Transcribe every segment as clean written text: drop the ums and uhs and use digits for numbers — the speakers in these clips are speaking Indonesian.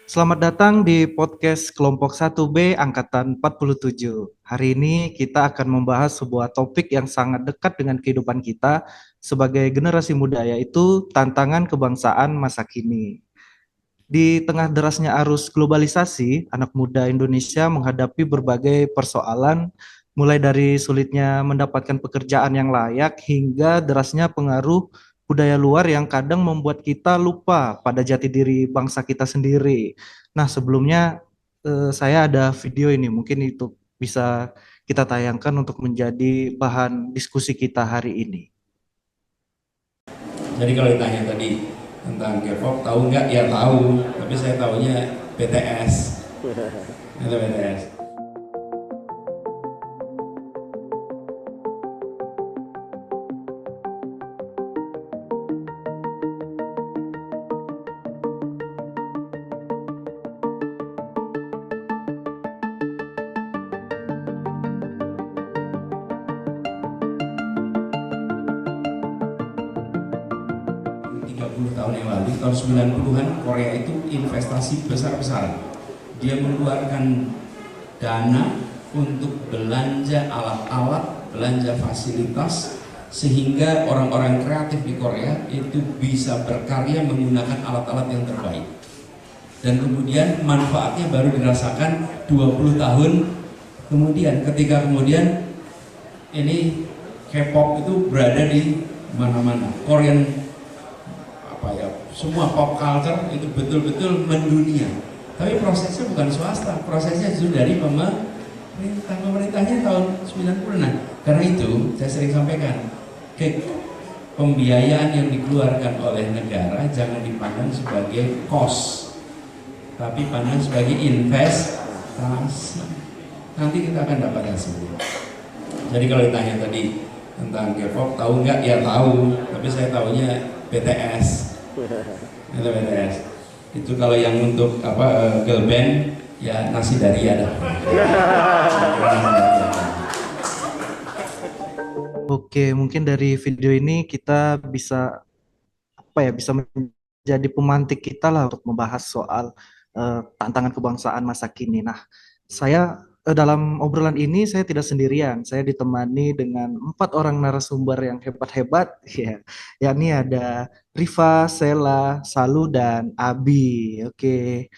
Selamat datang di podcast kelompok 1B angkatan 47. Hari ini kita akan membahas sebuah topik yang sangat dekat dengan kehidupan kita sebagai generasi muda, yaitu tantangan kebangsaan masa kini. Di tengah derasnya arus globalisasi, anak muda Indonesia menghadapi berbagai persoalan, mulai dari sulitnya mendapatkan pekerjaan yang layak hingga derasnya pengaruh budaya luar yang kadang membuat kita lupa pada jati diri bangsa kita sendiri. Nah, sebelumnya saya ada video ini, mungkin itu bisa kita tayangkan untuk menjadi bahan diskusi kita hari ini. Jadi kalau ditanya tadi tentang K-pop, tahu nggak? Ya tahu, tapi saya tahunya BTS. Itu BTS. 30 tahun yang lalu, tahun 90-an, Korea itu investasi besar-besaran. Dia mengeluarkan dana untuk belanja alat-alat, belanja fasilitas, sehingga orang-orang kreatif di Korea itu bisa berkarya menggunakan alat-alat yang terbaik. Dan kemudian manfaatnya baru dirasakan 20 tahun kemudian, ketika kemudian ini K-pop itu berada di mana-mana. Korean apa ya, semua pop culture itu betul-betul mendunia. Tapi prosesnya bukan swasta, prosesnya justru dari pemerintah. Pemerintahnya tahun 90. Nah, karena itu saya sering sampaikan, pembiayaan yang dikeluarkan oleh negara jangan dipandang sebagai cost, tapi pandang sebagai investasi. Nanti kita akan dapat hasilnya. Jadi kalau ditanya tadi tentang K-pop, tahu nggak? Ya tahu, tapi saya tahunya BTS. Itu BTS. Itu kalau yang untuk girl band ya nasi daria dah. Oke, mungkin dari video ini kita bisa bisa menjadi pemantik kita lah untuk membahas soal tantangan kebangsaan masa kini. Nah, saya dalam obrolan ini saya tidak sendirian. Saya ditemani dengan 4 orang narasumber yang hebat-hebat, ya, yakni ada Rifa, Sela, Salu, dan Abi. Oke,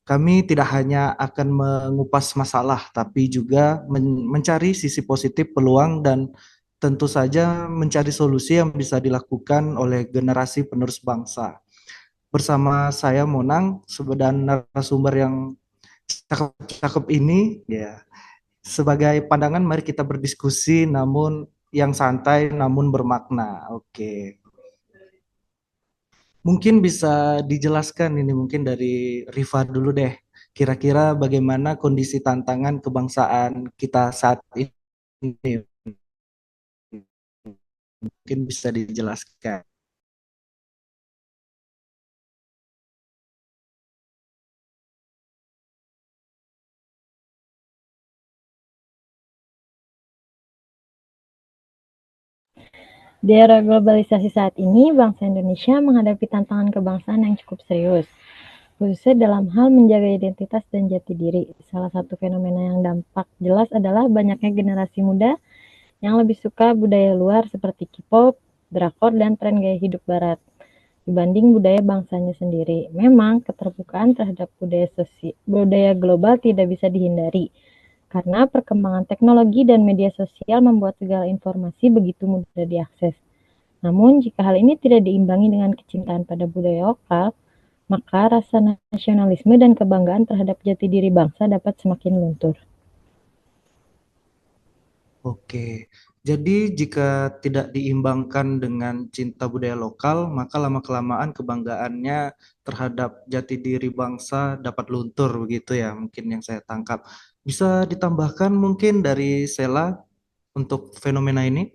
kami tidak hanya akan mengupas masalah, tapi juga mencari sisi positif peluang dan tentu saja mencari solusi yang bisa dilakukan oleh generasi penerus bangsa. Bersama saya Monang, dan narasumber yang cakep-cakep ini, ya. Sebagai pandangan, mari kita berdiskusi, namun yang santai, namun bermakna. Oke. Mungkin bisa dijelaskan ini mungkin dari Rifa dulu deh. Kira-kira bagaimana kondisi tantangan kebangsaan kita saat ini? Mungkin bisa dijelaskan. Di era globalisasi saat ini, bangsa Indonesia menghadapi tantangan kebangsaan yang cukup serius, khususnya dalam hal menjaga identitas dan jati diri. Salah satu fenomena yang dampak jelas adalah banyaknya generasi muda yang lebih suka budaya luar seperti K-pop, drakor, dan tren gaya hidup barat dibanding budaya bangsanya sendiri. Memang keterbukaan terhadap budaya global tidak bisa dihindari, karena perkembangan teknologi dan media sosial membuat segala informasi begitu mudah diakses. Namun, jika hal ini tidak diimbangi dengan kecintaan pada budaya lokal, maka rasa nasionalisme dan kebanggaan terhadap jati diri bangsa dapat semakin luntur. Oke, jadi jika tidak diimbangkan dengan cinta budaya lokal, maka lama-kelamaan kebanggaannya terhadap jati diri bangsa dapat luntur begitu ya, mungkin yang saya tangkap. Bisa ditambahkan mungkin dari Sela untuk fenomena ini?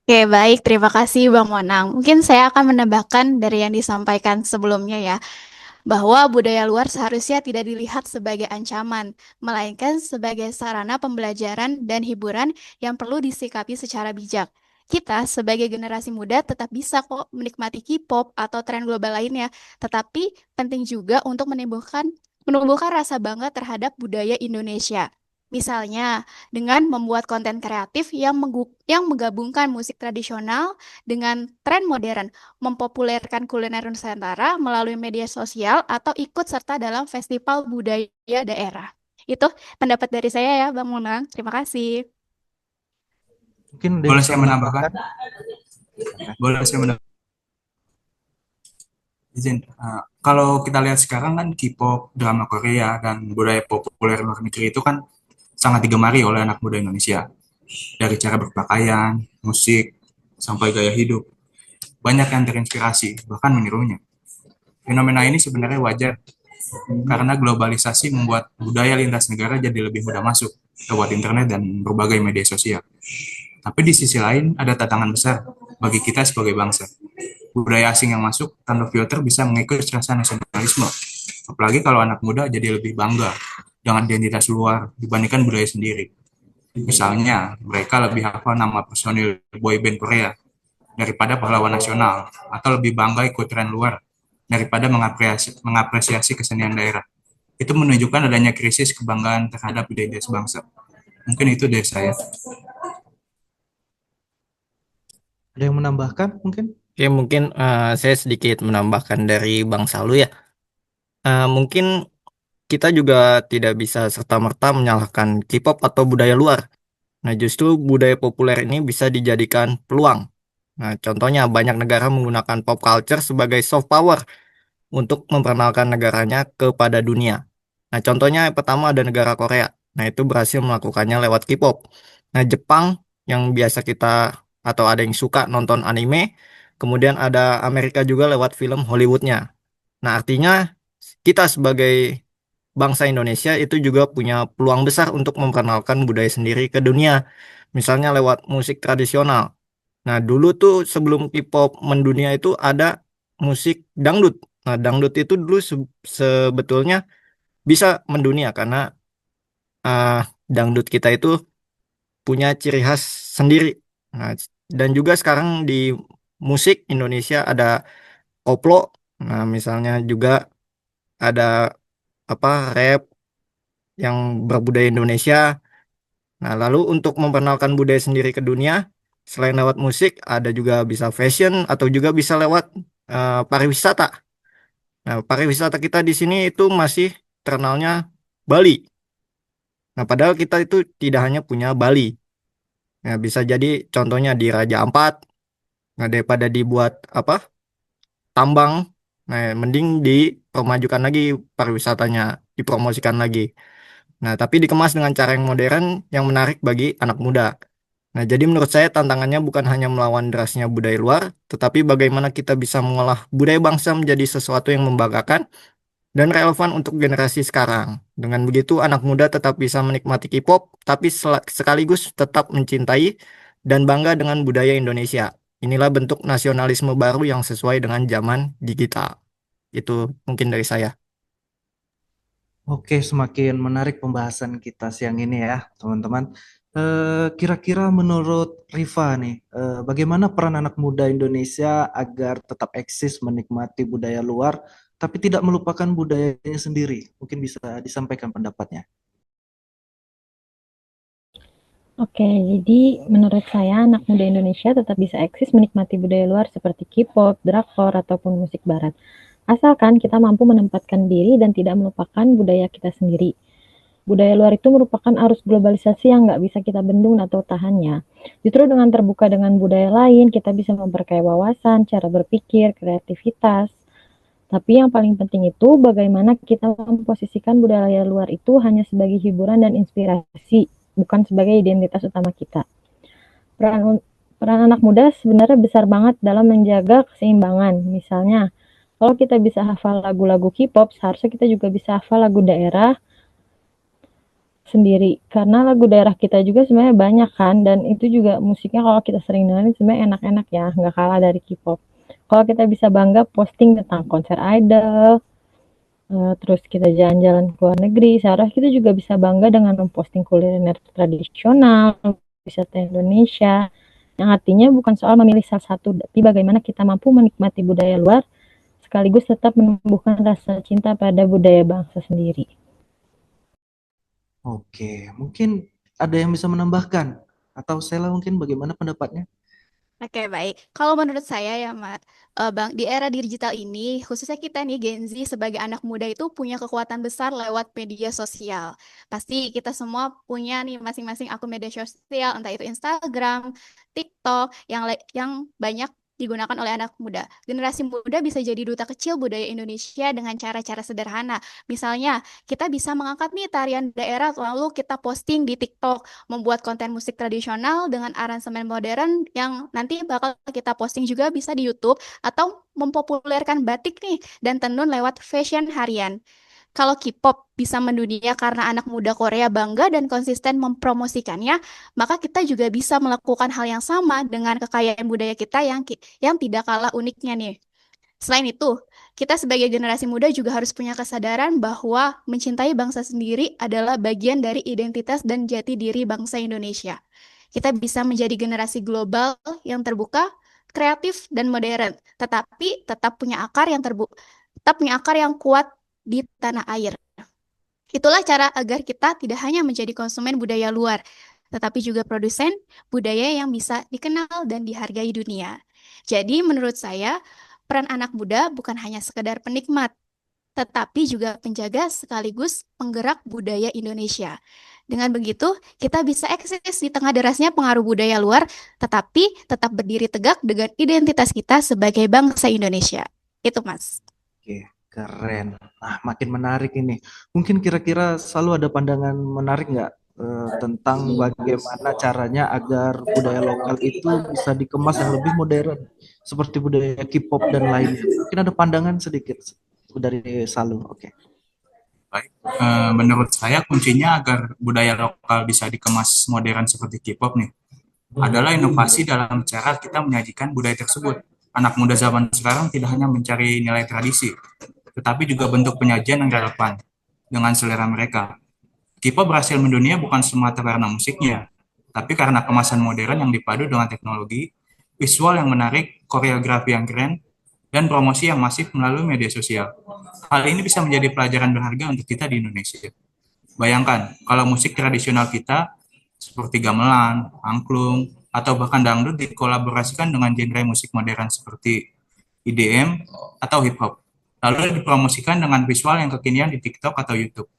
Oke, baik. Terima kasih, Bang Monang. Mungkin saya akan menambahkan dari yang disampaikan sebelumnya ya, bahwa budaya luar seharusnya tidak dilihat sebagai ancaman, melainkan sebagai sarana pembelajaran dan hiburan yang perlu disikapi secara bijak. kita sebagai generasi muda tetap bisa kok menikmati K-pop atau tren global lainnya, tetapi penting juga untuk menumbuhkan rasa bangga terhadap budaya Indonesia. Misalnya, dengan membuat konten kreatif yang menggabungkan musik tradisional dengan tren modern, mempopulerkan kuliner Nusantara melalui media sosial atau ikut serta dalam festival budaya daerah. Itu pendapat dari saya ya, Bang Munang. Terima kasih. Mungkin ada yang Boleh bisa saya menambahkan? menambahkan? Silakan. Boleh saya menambahkan? Izin. Kalau kita lihat sekarang kan K-pop, drama Korea, dan budaya populer luar negeri itu kan sangat digemari oleh anak muda Indonesia. Dari cara berpakaian, musik, sampai gaya hidup. Banyak yang terinspirasi, bahkan menirunya. Fenomena ini sebenarnya wajar, karena globalisasi membuat budaya lintas negara jadi lebih mudah masuk lewat internet dan berbagai media sosial. Tapi di sisi lain, ada tantangan besar bagi kita sebagai bangsa. Budaya asing yang masuk tanpa filter bisa mengikis rasa nasionalisme. Apalagi kalau anak muda jadi lebih bangga dengan identitas luar dibandingkan budaya sendiri. Misalnya, mereka lebih hafal nama personil boyband Korea daripada pahlawan nasional, atau lebih bangga ikut tren luar daripada mengapresiasi kesenian daerah. Itu menunjukkan adanya krisis kebanggaan terhadap identitas bangsa. Mungkin itu dari saya. Ada yang menambahkan mungkin? Oke, mungkin saya sedikit menambahkan dari Bang Salu ya. Mungkin kita juga tidak bisa serta-merta menyalahkan K-pop atau budaya luar. Nah, justru budaya populer ini bisa dijadikan peluang. Nah, contohnya banyak negara menggunakan pop culture sebagai soft power untuk memperkenalkan negaranya kepada dunia. Nah, contohnya yang pertama ada negara Korea. Nah, itu berhasil melakukannya lewat K-pop. Nah, Jepang yang biasa kita atau ada yang suka nonton anime, kemudian ada Amerika juga lewat film Hollywoodnya. Nah, artinya kita sebagai bangsa Indonesia itu juga punya peluang besar untuk memperkenalkan budaya sendiri ke dunia. Misalnya lewat musik tradisional. Nah, dulu tuh sebelum K-pop mendunia itu ada musik dangdut. Nah, dangdut itu dulu sebetulnya bisa mendunia karena dangdut kita itu punya ciri khas sendiri. Nah, dan juga sekarang di musik Indonesia ada koplo. Nah, misalnya juga ada apa rap yang berbudaya Indonesia. Nah, lalu untuk memperkenalkan budaya sendiri ke dunia, selain lewat musik, ada juga bisa fashion atau juga bisa lewat pariwisata. Nah, pariwisata kita di sini itu masih terkenalnya Bali. Nah, padahal kita itu tidak hanya punya Bali. Nah, bisa jadi contohnya di Raja Ampat. Nah, daripada dibuat apa tambang, nah mending dipermajukan lagi pariwisatanya, dipromosikan lagi. Nah, tapi dikemas dengan cara yang modern, yang menarik bagi anak muda. Nah, jadi menurut saya tantangannya bukan hanya melawan derasnya budaya luar, tetapi bagaimana kita bisa mengolah budaya bangsa menjadi sesuatu yang membanggakan dan relevan untuk generasi sekarang. Dengan begitu, anak muda tetap bisa menikmati K-pop, tapi sekaligus tetap mencintai dan bangga dengan budaya Indonesia. Inilah bentuk nasionalisme baru yang sesuai dengan zaman digital. Itu mungkin dari saya. Oke, semakin menarik pembahasan kita siang ini ya, teman-teman. Kira-kira menurut Riva nih, bagaimana peran anak muda Indonesia agar tetap eksis menikmati budaya luar, tapi tidak melupakan budayanya sendiri? Mungkin bisa disampaikan pendapatnya. Oke, jadi menurut saya anak muda Indonesia tetap bisa eksis menikmati budaya luar seperti K-pop, drakor, ataupun musik barat. Asalkan kita mampu menempatkan diri dan tidak melupakan budaya kita sendiri. Budaya luar itu merupakan arus globalisasi yang nggak bisa kita bendung atau tahannya. Justru dengan terbuka dengan budaya lain, kita bisa memperkaya wawasan, cara berpikir, kreativitas. Tapi yang paling penting itu bagaimana kita memposisikan budaya luar itu hanya sebagai hiburan dan inspirasi, bukan sebagai identitas utama kita. Peran anak muda sebenarnya besar banget dalam menjaga keseimbangan. Misalnya, kalau kita bisa hafal lagu-lagu K-pop, seharusnya kita juga bisa hafal lagu daerah sendiri. Karena lagu daerah kita juga sebenarnya banyak kan, dan itu juga musiknya kalau kita sering dengerin sebenarnya enak-enak ya, nggak kalah dari K-pop. Kalau kita bisa bangga posting tentang konser idol, terus kita jalan-jalan ke luar negeri, seharusnya kita juga bisa bangga dengan memposting kuliner tradisional, wisata Indonesia, yang artinya bukan soal memilih salah satu, tapi bagaimana kita mampu menikmati budaya luar sekaligus tetap menumbuhkan rasa cinta pada budaya bangsa sendiri. Oke, mungkin ada yang bisa menambahkan atau Sela mungkin bagaimana pendapatnya? Oke, baik. Kalau menurut saya ya, Bang, di era digital ini, khususnya kita nih Gen Z sebagai anak muda itu punya kekuatan besar lewat media sosial. Pasti kita semua punya nih masing-masing akun media sosial, entah itu Instagram, TikTok, yang banyak digunakan oleh anak muda. Generasi muda bisa jadi duta kecil budaya Indonesia dengan cara-cara sederhana. Misalnya, kita bisa mengangkat nih tarian daerah, lalu kita posting di TikTok, membuat konten musik tradisional dengan aransemen modern yang nanti bakal kita posting juga bisa di YouTube, atau mempopulerkan batik nih dan tenun lewat fashion harian. Kalau K-pop bisa mendunia karena anak muda Korea bangga dan konsisten mempromosikannya, maka kita juga bisa melakukan hal yang sama dengan kekayaan budaya kita yang tidak kalah uniknya nih. Selain itu, kita sebagai generasi muda juga harus punya kesadaran bahwa mencintai bangsa sendiri adalah bagian dari identitas dan jati diri bangsa Indonesia. Kita bisa menjadi generasi global yang terbuka, kreatif, dan modern, tetapi tetap punya akar yang kuat di tanah air. Itulah cara agar kita tidak hanya menjadi konsumen budaya luar, tetapi juga produsen budaya yang bisa dikenal dan dihargai dunia. Jadi menurut saya, peran anak muda bukan hanya sekedar penikmat, tetapi juga penjaga sekaligus penggerak budaya Indonesia. Dengan begitu, kita bisa eksis di tengah derasnya pengaruh budaya luar, tetapi tetap berdiri tegak dengan identitas kita sebagai bangsa Indonesia. Itu, Mas. Oke, keren. Nah, makin menarik ini. Mungkin kira-kira selalu ada pandangan menarik nggak tentang bagaimana caranya agar budaya lokal itu bisa dikemas yang lebih modern, seperti budaya K-pop dan lainnya. Mungkin ada pandangan sedikit dari Salu. Oke. Baik, menurut saya kuncinya agar budaya lokal bisa dikemas modern seperti K-pop nih, adalah inovasi dalam cara kita menyajikan budaya tersebut. Anak muda zaman sekarang tidak hanya mencari nilai tradisi, tetapi juga bentuk penyajian yang relevan dengan selera mereka. K-pop berhasil mendunia bukan semata karena musiknya, tapi karena kemasan modern yang dipadu dengan teknologi, visual yang menarik, koreografi yang keren, dan promosi yang masif melalui media sosial. Hal ini bisa menjadi pelajaran berharga untuk kita di Indonesia. Bayangkan, kalau musik tradisional kita seperti gamelan, angklung, atau bahkan dangdut dikolaborasikan dengan genre musik modern seperti EDM atau hip hop, lalu dipromosikan dengan visual yang kekinian di TikTok atau YouTube.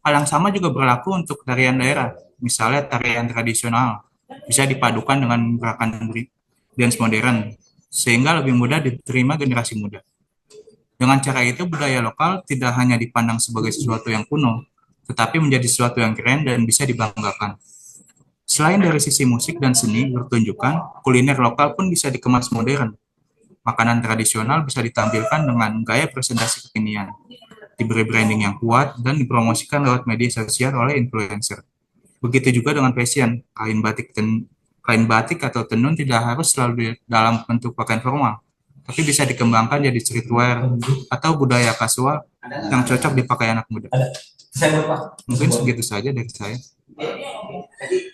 Hal yang sama juga berlaku untuk tarian daerah, misalnya tarian tradisional bisa dipadukan dengan gerakan dance modern, sehingga lebih mudah diterima generasi muda. Dengan cara itu, budaya lokal tidak hanya dipandang sebagai sesuatu yang kuno, tetapi menjadi sesuatu yang keren dan bisa dibanggakan. Selain dari sisi musik dan seni bertunjukkan, kuliner lokal pun bisa dikemas modern. Makanan tradisional bisa ditampilkan dengan gaya presentasi kekinian, diberi branding yang kuat, dan dipromosikan lewat media sosial oleh influencer. Begitu juga dengan fashion, kain batik atau tenun tidak harus selalu dalam bentuk pakaian formal, tapi bisa dikembangkan jadi streetwear atau budaya kasual yang cocok dipakai anak muda. Mungkin segitu saja dari saya.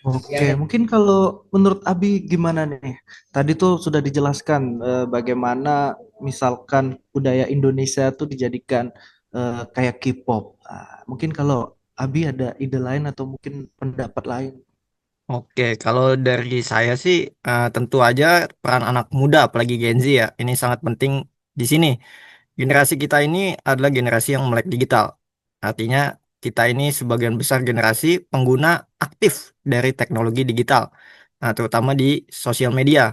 Oke, mungkin kalau menurut Abi gimana nih? Tadi tuh sudah dijelaskan bagaimana misalkan budaya Indonesia tuh dijadikan kayak K-pop. Mungkin kalau Abi ada ide lain atau mungkin pendapat lain. Oke, kalau dari saya sih tentu aja peran anak muda, apalagi Gen Z ya, ini sangat penting di sini. Generasi kita ini adalah generasi yang melek digital. Artinya kita ini sebagian besar generasi pengguna aktif dari teknologi digital, nah, terutama di sosial media.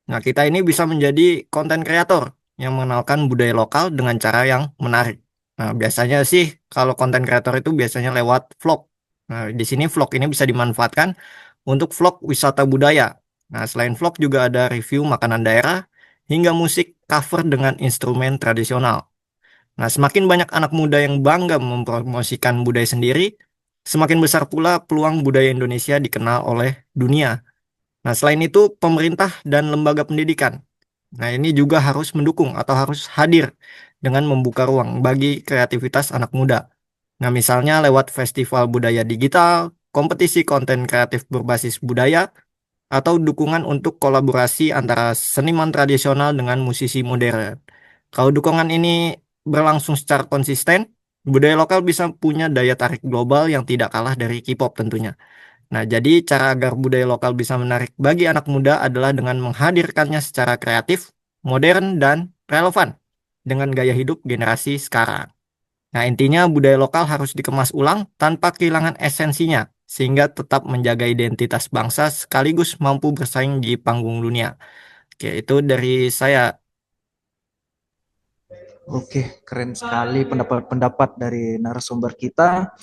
Nah, kita ini bisa menjadi konten kreator yang mengenalkan budaya lokal dengan cara yang menarik. Nah, biasanya sih kalau konten kreator itu biasanya lewat vlog. Nah, di sini vlog ini bisa dimanfaatkan untuk vlog wisata budaya. Nah, selain vlog juga ada review makanan daerah hingga musik cover dengan instrumen tradisional. Nah, semakin banyak anak muda yang bangga mempromosikan budaya sendiri, semakin besar pula peluang budaya Indonesia dikenal oleh dunia. Nah, selain itu, pemerintah dan lembaga pendidikan. Nah, ini juga harus mendukung atau harus hadir dengan membuka ruang bagi kreativitas anak muda. Nah, misalnya lewat festival budaya digital, kompetisi konten kreatif berbasis budaya, atau dukungan untuk kolaborasi antara seniman tradisional dengan musisi modern. Kalau dukungan ini berlangsung secara konsisten, budaya lokal bisa punya daya tarik global yang tidak kalah dari K-pop tentunya. Nah, jadi cara agar budaya lokal bisa menarik bagi anak muda adalah dengan menghadirkannya secara kreatif, modern, dan relevan dengan gaya hidup generasi sekarang. Nah, intinya budaya lokal harus dikemas ulang tanpa kehilangan esensinya, sehingga tetap menjaga identitas bangsa sekaligus mampu bersaing di panggung dunia. Oke, itu dari saya. Oke, keren sekali pendapat-pendapat dari narasumber kita.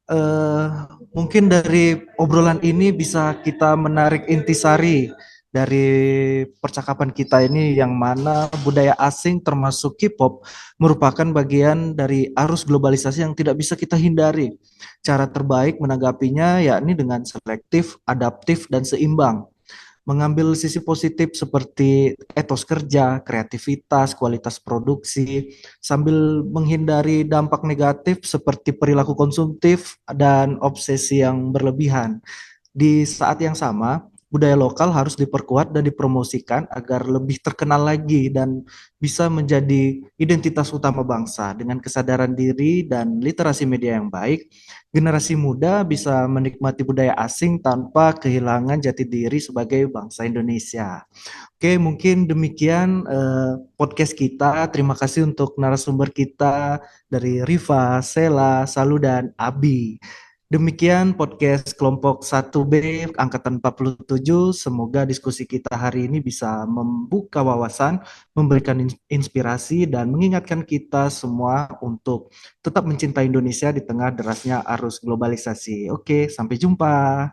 eh, Mungkin dari obrolan ini bisa kita menarik intisari dari percakapan kita ini, yang mana budaya asing termasuk K-pop merupakan bagian dari arus globalisasi yang tidak bisa kita hindari. Cara terbaik menanggapinya yakni dengan selektif, adaptif, dan seimbang. Mengambil sisi positif seperti etos kerja, kreativitas, kualitas produksi, sambil menghindari dampak negatif seperti perilaku konsumtif dan obsesi yang berlebihan. Di saat yang sama, budaya lokal harus diperkuat dan dipromosikan agar lebih terkenal lagi dan bisa menjadi identitas utama bangsa. Dengan kesadaran diri dan literasi media yang baik, generasi muda bisa menikmati budaya asing tanpa kehilangan jati diri sebagai bangsa Indonesia. Oke, mungkin demikian podcast kita. Terima kasih untuk narasumber kita dari Riva, Sela, Salu, dan Abi. Demikian podcast kelompok 1B angkatan 47. Semoga diskusi kita hari ini bisa membuka wawasan, memberikan inspirasi, dan mengingatkan kita semua untuk tetap mencintai Indonesia di tengah derasnya arus globalisasi. Oke, sampai jumpa.